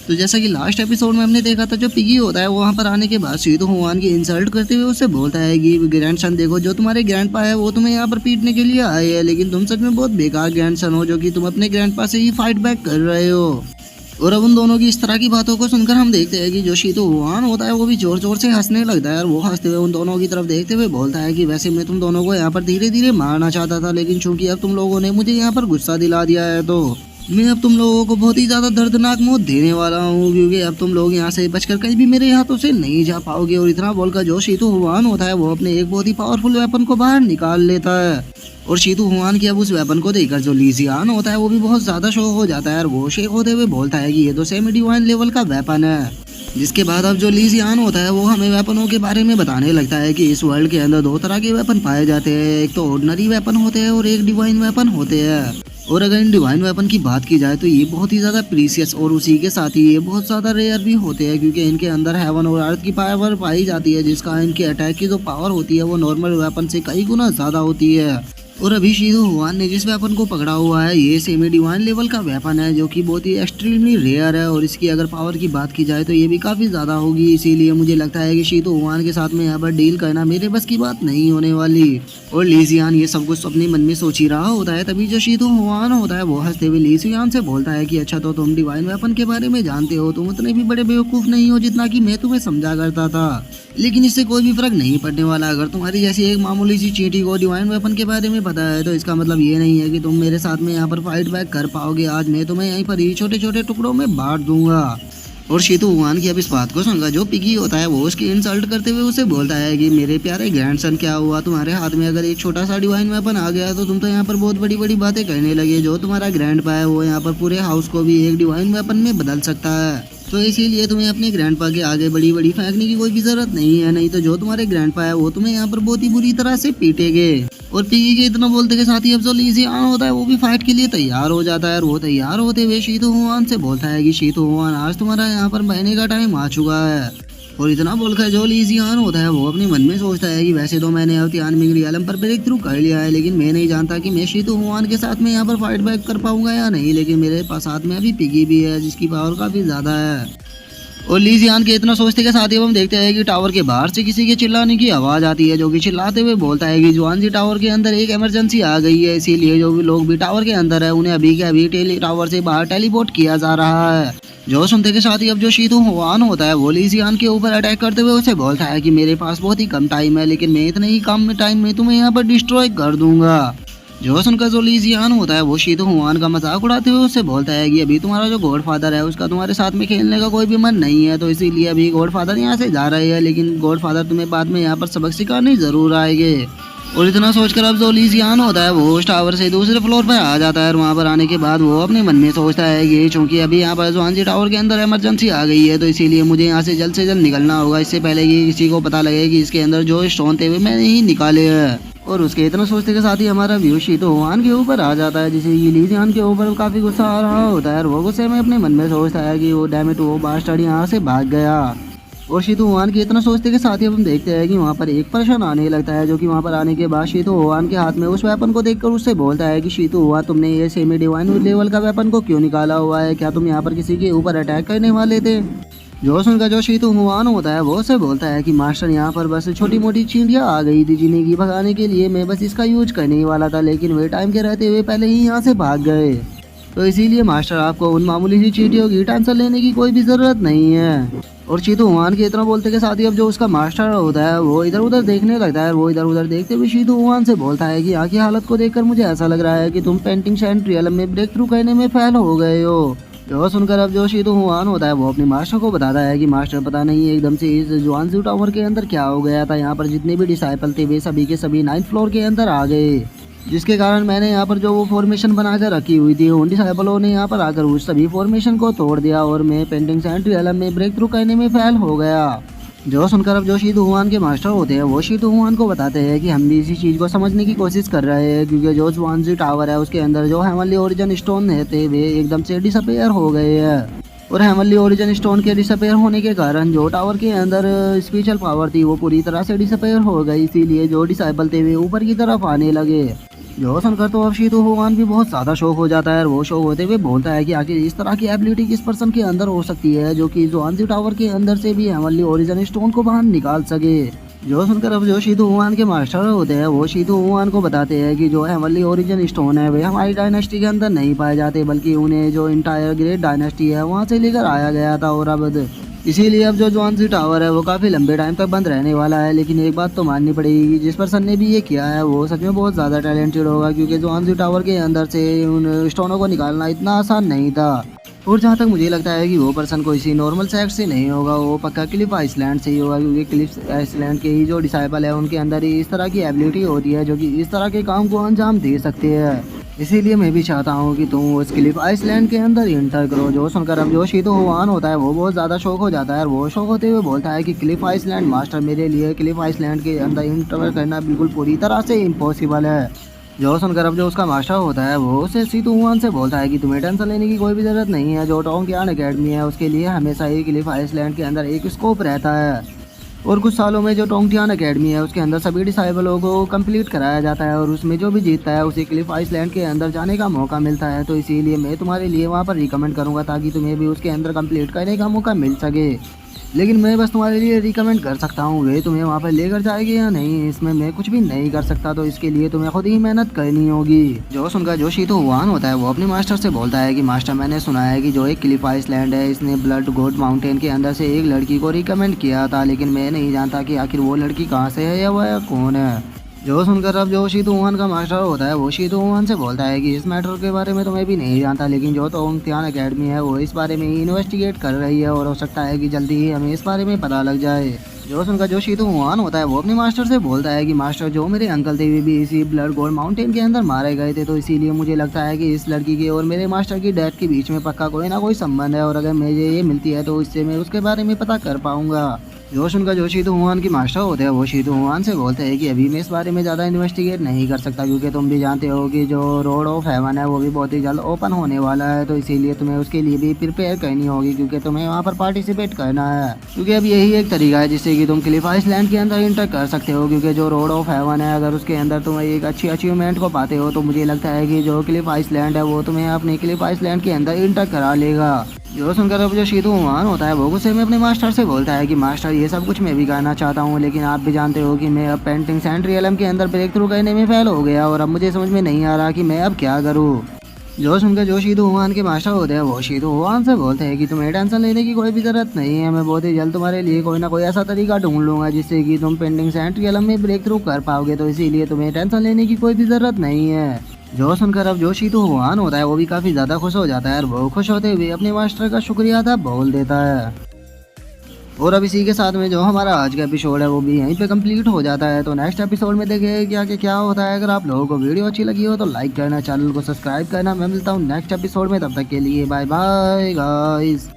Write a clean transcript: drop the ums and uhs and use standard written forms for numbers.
तो जैसा कि लास्ट एपिसोड में हमने देखा था, जो पिगी होता है वो वहाँ पर आने के बाद शीतो हुआन की इंसल्ट करते हुए उससे बोलता है कि ग्रैंडसन देखो, जो तुम्हारे ग्रैंडपा है वो तुम्हें यहाँ पर पीटने के लिए आए हैं, लेकिन तुम सच में बहुत बेकार ग्रैंडसन हो, जो कि तुम अपने ग्रैंडपा से ही फाइट बैक कर रहे हो। और अब उन दोनों की इस तरह की बातों को सुनकर हम देखते हैं कि जो शीतो हुआन होता है वो भी जोर जोर से हंसने लगता है, और वो हंसते हुए उन दोनों की तरफ देखते हुए बोलता है कि वैसे मैं तुम दोनों को यहाँ पर धीरे धीरे मारना चाहता था, लेकिन चूंकि अब तुम लोगों ने मुझे यहाँ पर गुस्सा दिला दिया है, तो मैं अब तुम लोगों को बहुत ही ज्यादा दर्दनाक मौत देने वाला हूँ, क्योंकि अब तुम लोग यहाँ से बचकर कहीं भी मेरे हाथों से नहीं जा पाओगे। और इतना बोलकर जो शीतो हुआन होता है वो अपने एक बहुत ही पावरफुल वेपन को बाहर निकाल लेता है, और शीतो हुआन की अब उस वेपन को देखकर जो ली जियान होता है वो भी बहुत ज्यादा शौक हो जाता है, और वो शेक होते हुए बोलता है कि ये तो सेमी डिवाइन लेवल का वेपन है। जिसके बाद अब जो ली जियान होता है वो हमें वेपनों के बारे में बताने लगता है कि इस वर्ल्ड के अंदर दो तरह के वेपन पाए जाते हैं, एक तो ऑर्डिनरी वेपन होते हैं और एक डिवाइन वेपन होते हैं। और अगर इन डिवाइन वेपन की बात की जाए तो ये बहुत ही ज़्यादा प्रीसियस और उसी के साथ ही ये बहुत ज़्यादा रेयर भी होते हैं, क्योंकि इनके अंदर हेवन और अर्थ की पावर पाई जाती है, जिसका इनके अटैक की जो पावर होती है वो नॉर्मल वेपन से कई गुना ज़्यादा होती है। और अभी शीतो हुआन ने जिस वेपन को पकड़ा हुआ है ये सेमी डिवाइन लेवल का वेपन है, जो कि बहुत ही एक्सट्रीमली रेयर है, और इसकी अगर पावर की बात की जाए तो ये भी काफ़ी ज़्यादा होगी। इसीलिए मुझे लगता है कि शीतो हुआन के साथ में यहाँ पर डील करना मेरे बस की बात नहीं होने वाली। और ली जियान ये सब कुछ अपने मन में सोच ही रहा होता है, तभी जो शीतो हुआन होता है वो हंसते हुए ली जियान से बोलता है कि अच्छा, तो तुम डिवाइन वेपन के बारे में जानते हो, तुम उतने भी बड़े बेवकूफ़ नहीं हो जितना कि मैं तुम्हें समझा करता था, लेकिन इससे कोई भी फर्क नहीं पड़ने वाला। अगर तुम्हारी जैसी एक मामूली सी चींटी को डिवाइन वेपन के बारे में पता है तो इसका मतलब ये नहीं है कि तुम मेरे साथ में यहाँ पर फाइट बैक कर पाओगे। आज मैं तुम्हें यहीं पर ही छोटे छोटे टुकड़ों में बांट दूंगा। और शीतो हुआन की अब इस बात को सुनकर जो पिगी होता है वो उसकी इंसल्ट करते हुए उसे बोलता है कि मेरे प्यारे ग्रैंडसन, क्या हुआ तुम्हारे हाथ में अगर एक छोटा सा डिवाइन वेपन आ गया तो तुम तो यहाँ पर बहुत बड़ी बड़ी बातें करने लगे। जो तुम्हारा ग्रैंडपा है वो यहाँ पर पूरे हाउस को भी एक डिवाइन वेपन में बदल सकता है, तो इसीलिए तुम्हें अपने ग्रैंडपा के आगे बड़ी बड़ी फेंकने की कोई भी जरूरत नहीं है, नहीं तो जो तुम्हारे ग्रैंडपा है वो तुम्हें यहाँ पर बहुत ही बुरी तरह से पीटेंगे। और पिगी के इतना बोलते के साथ ही अब जो ली जियान होता है वो भी फाइट के लिए तैयार हो जाता है, और वो तैयार होते हुए शीतो हुआन से बोलता है कि शीतो हुआन, आज तुम्हारा यहाँ पर बहने का टाइम आ चुका है। और इतना बोलकर जो ली जियान होता है वो अपने मन में सोचता है कि वैसे तो मैंने अब तियानमिंग रियलम पर ब्रेक थ्रू कर लिया है, लेकिन मैं नहीं जानता कि मैं शीतो हुआन के साथ में यहाँ पर फाइट बैक कर पाऊंगा या नहीं, लेकिन मेरे पास साथ में अभी पिगी भी है जिसकी पावर काफी ज्यादा है। और ली जियान के इतना सोचते के साथ ही हम देखते हैं कि टावर के बाहर से किसी के चिल्लाने की आवाज आती है, जो कि चिल्लाते हुए बोलता है कि जुआनजी टावर के अंदर एक इमरजेंसी आ गई है, इसीलिए जो भी लोग भी टावर के अंदर है उन्हें अभी के अभी टावर से बाहर टेलीपोर्ट किया जा रहा है। जो सुनते के साथ ही अब जो शीतो हुआन होता है वो ली जियान के ऊपर अटैक करते हुए उसे बोलता है कि मेरे पास बहुत ही कम टाइम है, लेकिन मैं इतने ही कम टाइम में तुम्हें यहाँ पर डिस्ट्रॉय कर दूंगा। जो सुनकर जो ली जियान होता है वो शीतो हुआन का मजाक उड़ाते हुए उससे बोलता है कि अभी तुम्हारा जो गॉडफादर है उसका तुम्हारे साथ में खेलने का कोई भी मन नहीं है, तो इसीलिए अभी गॉडफादर यहाँ से जा रहे हैं, लेकिन गॉडफादर तुम्हें बाद में यहाँ पर सबक सिखाने जरूर आएंगे। और इतना सोचकर अब जो ली जियान होता है वो उस टावर से दूसरे फ्लोर पर आ जाता है, और वहाँ पर आने के बाद वो अपने मन में सोचता है कि चूंकि अभी यहाँ पर जुआनजी टावर के अंदर इमरजेंसी आ गई है, तो इसीलिए मुझे यहाँ से जल्द निकलना होगा, इससे पहले कि किसी को पता लगे कि इसके अंदर जो स्टोन थे वे मैंने ही निकाले हैं। और उसके इतना सोचते के साथ ही हमारा व्यू शीतो हुआन के ऊपर आ जाता है, जिसे ये ली जियान के ऊपर काफी गुस्सा आ रहा होता है, और वो गुस्से में अपने मन में सोचता है कि वो डैम इट, वो बास्टर्ड यहाँ से भाग गया। और शीतो हुआन के इतना सोचते के साथ ही हम देखते हैं कि वहाँ पर एक पर्सन आने लगता है, जो कि वहाँ पर आने के बाद शीतो हुआन के हाथ में उस वेपन को देखकर उससे बोलता है कि शीतो हुआन, तुमने ये सेमी डिवाइन लेवल का वेपन को क्यों निकाला हुआ है, क्या तुम यहाँ पर किसी के ऊपर अटैक करने वाले थे। जो सुनकर जो शीतो हुआन होता है वो उसे बोलता है कि मास्टर, यहाँ पर बस छोटी मोटी चींटियाँ आ गई थी जिन्हें की भगाने के लिए, मैं बस इसका यूज करने ही वाला था, लेकिन वे टाइम के रहते हुए पहले ही यहाँ से भाग गए, तो इसीलिए मास्टर आपको उन मामूली सी चींटियों की टेंशन लेने की कोई भी जरूरत नहीं है। और शीतो हुआन के इतना बोलते के साथ ही अब जो उसका मास्टर होता है वो इधर उधर देखने लगता है, वो इधर उधर देखते हुए शीतो हुआन से बोलता है कि यहाँ की हालत को देखकर मुझे ऐसा लग रहा है कि तुम पेंटिंग एंड रियलम में ब्रेक थ्रू करने में फेल हो गए हो। जो सुनकर अब जो शीतो हुआन होता है वो अपने मास्टर को बताता है कि मास्टर, पता नहीं एकदम से इस जुआनजी टावर के अंदर क्या हो गया था, यहाँ पर जितने भी डिसाइपल थे वे सभी के सभी 9th फ्लोर के अंदर आ गए, जिसके कारण मैंने यहाँ पर जो वो फॉर्मेशन बनाकर रखी हुई थी उन डिसाइपलों ने यहाँ पर आकर उस सभी फॉर्मेशन को तोड़ दिया, और मैं पेंटिंग एंड रियलम में ब्रेक थ्रू करने में फेल हो गया। जो सुनकर अब जो शीतो हुआन के मास्टर होते हैं वो शीतो हुआन को बताते हैं कि हम भी इसी चीज़ को समझने की कोशिश कर रहे हैं, क्योंकि जो जुआनजी टावर है उसके अंदर जो हेवनली ओरिजिन स्टोन थे वे एकदम से डिसअपीयर हो गए हैं। और हेमनली ओरिजिन स्टोन के डिसअपेयर होने के कारण जो टावर के अंदर स्पेशल पावर थी वो पूरी तरह से डिसअपेयर हो गई, इसीलिए जो डिसाइबल थे वे ऊपर की तरफ आने लगे। जो सुनकर तो अब शीतो हुआन भी बहुत ज़्यादा शौक हो जाता है और वो शौक होते हुए बोलता है कि आखिर इस तरह की एबिलिटी किस पर्सन के अंदर हो सकती है जो कि जोआनजी टावर के अंदर से भी हेमनली ओरिजिन स्टोन को बाहर निकाल सके। जो सुनकर अब जो शीतो हुआन के मास्टर होते हैं वो शीतो हुआन को बताते हैं कि जो हेमनली ओरिजिन स्टोन है वे हमारी डायनेस्टी के अंदर नहीं पाए जाते, बल्कि उन्हें जो इंटायर ग्रेट डायनेस्टी है वहाँ से लेकर आया गया था। और अब इसीलिए अब जो जोआनजी टावर है वो काफ़ी लंबे टाइम तक बंद रहने वाला है। लेकिन एक बात तो माननी पड़ेगी कि जिस पर्सन ने भी ये किया है वो सच में बहुत ज़्यादा टैलेंटेड होगा, क्योंकि जोआनजी टावर के अंदर से उन स्टोनों को निकालना इतना आसान नहीं था। और जहाँ तक मुझे लगता है कि वो पर्सन कोई सी नॉर्मल सेक्ट से नहीं होगा, वो पक्का क्लिफ आइसलैंड से ही होगा, क्योंकि क्लिफ आइसलैंड के ही जो डिसाइबल है उनके अंदर ही इस तरह की एबिलिटी होती है जो कि इस तरह के काम को अंजाम दे सकते हैं। इसीलिए मैं भी चाहता हूँ कि तुम उस क्लिफ आइसलैंड के अंदर इंटर करो। जो सुनकर अब जो शीतो हुआन होता है वो बहुत ज़्यादा शौक हो जाता है और वो शौक होते हुए बोलता है कि क्लिफ आइसलैंड मास्टर, मेरे लिए क्लिफ आइसलैंड के अंदर इंटर करना बिल्कुल पूरी तरह से इम्पॉसिबल है। जो सुनकर अब जो उसका मास्टर होता है वो उसे शीतो हुआन से बोलता है कि तुम्हें टेंशन लेने की कोई भी ज़रूरत नहीं है। जो टोंगयान एकेडमी है उसके लिए हमेशा ही क्लिफ आइसलैंड के अंदर एक स्कोप रहता है और कुछ सालों में जो टोंगयान एकेडमी है उसके अंदर सभी डिसाइबलों को कंप्लीट कराया जाता है और उसमें जो भी जीतता है उसे क्लिफ आइसलैंड के अंदर जाने का मौका मिलता है। तो इसीलिए मैं तुम्हारे लिए वहाँ पर रिकमेंड करूँगा ताकि तुम्हें भी उसके अंदर कंप्लीट करने का मौका मिल सके। लेकिन मैं बस तुम्हारे लिए रिकमेंड कर सकता हूँ, वे तुम्हें वहाँ पर लेकर जाएगी या नहीं इसमें मैं कुछ भी नहीं कर सकता, तो इसके लिए तुम्हें खुद ही मेहनत करनी होगी। जो सुनकर जो शीतो हुआन होता है वो अपने मास्टर से बोलता है कि मास्टर, मैंने सुना है कि जो एक क्लिफ आइसलैंड है इसने ब्लड गोड माउंटेन के अंदर से एक लड़की को रिकमेंड किया था, लेकिन मैं नहीं जानता कि आखिर वो लड़की कहाँ से है या वह कौन है। जो सुनकर अब जो शीतो हुआन का मास्टर होता है वो शीतो हुआन से बोलता है कि इस मैटर के बारे में तो मैं भी नहीं जानता, लेकिन जो टोंगयान एकेडमी है वो इस बारे में इन्वेस्टिगेट कर रही है और हो सकता है कि जल्दी ही हमें इस बारे में पता लग जाए। जो सुनकर जो शीतो हुआन होता है वो अपने मास्टर से बोलता है कि मास्टर, जो मेरे अंकल थे वे भी इसी ब्लड गोल्ड माउंटेन के अंदर मारे गए थे, तो इसीलिए मुझे लगता है कि इस लड़की के और मेरे मास्टर की डेथ के बीच में पक्का कोई ना कोई संबंध है और अगर मुझे ये मिलती है तो इससे मैं उसके बारे में पता कर पाऊंगा। जो सुनकर जो शीतो हुआन की मास्टर होते हैं वो शीतो हुआन से बोलते हैं कि अभी मैं इस बारे में ज़्यादा इन्वेस्टिगेट नहीं कर सकता, क्योंकि तुम भी जानते हो कि जो रोड ऑफ हेवन है वो भी बहुत ही जल्द ओपन होने वाला है, तो इसीलिए तुम्हें उसके लिए भी प्रिपेयर करनी होगी, क्योंकि तुम्हें वहाँ पर पार्टिसिपेट करना है। क्योंकि अब यही एक तरीका है जिससे कि तुम क्लिफ आइसलैंड के अंदर इंटर कर सकते हो, क्योंकि जो रोड ऑफ हेवन है अगर उसके अंदर तुम एक अच्छी अचीवमेंट को पाते हो तो मुझे लगता है कि जो क्लिफ आइसलैंड है वो तुम्हें अपने क्लिफ आइसलैंड के अंदर इंटर करा लेगा। जो सुनकर अब जो शीतो हुआन होता है वो गुस्से में अपने मास्टर से बोलता है कि मास्टर, ये सब कुछ मैं भी करना चाहता हूँ, लेकिन आप भी जानते हो कि मैं अब पेंटिंग सेंट रियलम के अंदर ब्रेक थ्रू करने में फेल हो गया और अब मुझे समझ में नहीं आ रहा कि मैं अब क्या करूँ। जो सुनकर जो शीतो हुआन के मास्टर होते हैं वो शीतो हुआन से बोलते हैं कि तुम्हें टेंशन लेने की कोई भी ज़रूरत नहीं है, मैं बहुत ही जल्द तुम्हारे लिए कोई ना कोई ऐसा तरीका ढूंढ लूँगा जिससे कि तुम पेंटिंग सेंट रियलम में ब्रेक थ्रू कर पाओगे, तो इसीलिए तुम्हें टेंशन लेने की कोई भी ज़रूरत नहीं है। जो सुनकर अब जो शीतो हुआन होता है वो भी काफ़ी ज़्यादा खुश हो जाता है और वो खुश होते हुए अपने मास्टर का शुक्रिया अदा बोल देता है। और अब इसी के साथ में जो हमारा आज का एपिसोड है वो भी यहीं पे कंप्लीट हो जाता है। तो नेक्स्ट एपिसोड में देखेंगे क्या होता है। अगर आप लोगों को वीडियो अच्छी लगी हो तो लाइक करना, चैनल को सब्सक्राइब करना। मैं मिलता हूँ नेक्स्ट एपिसोड में, तब तक के लिए बाय बाय गाइस।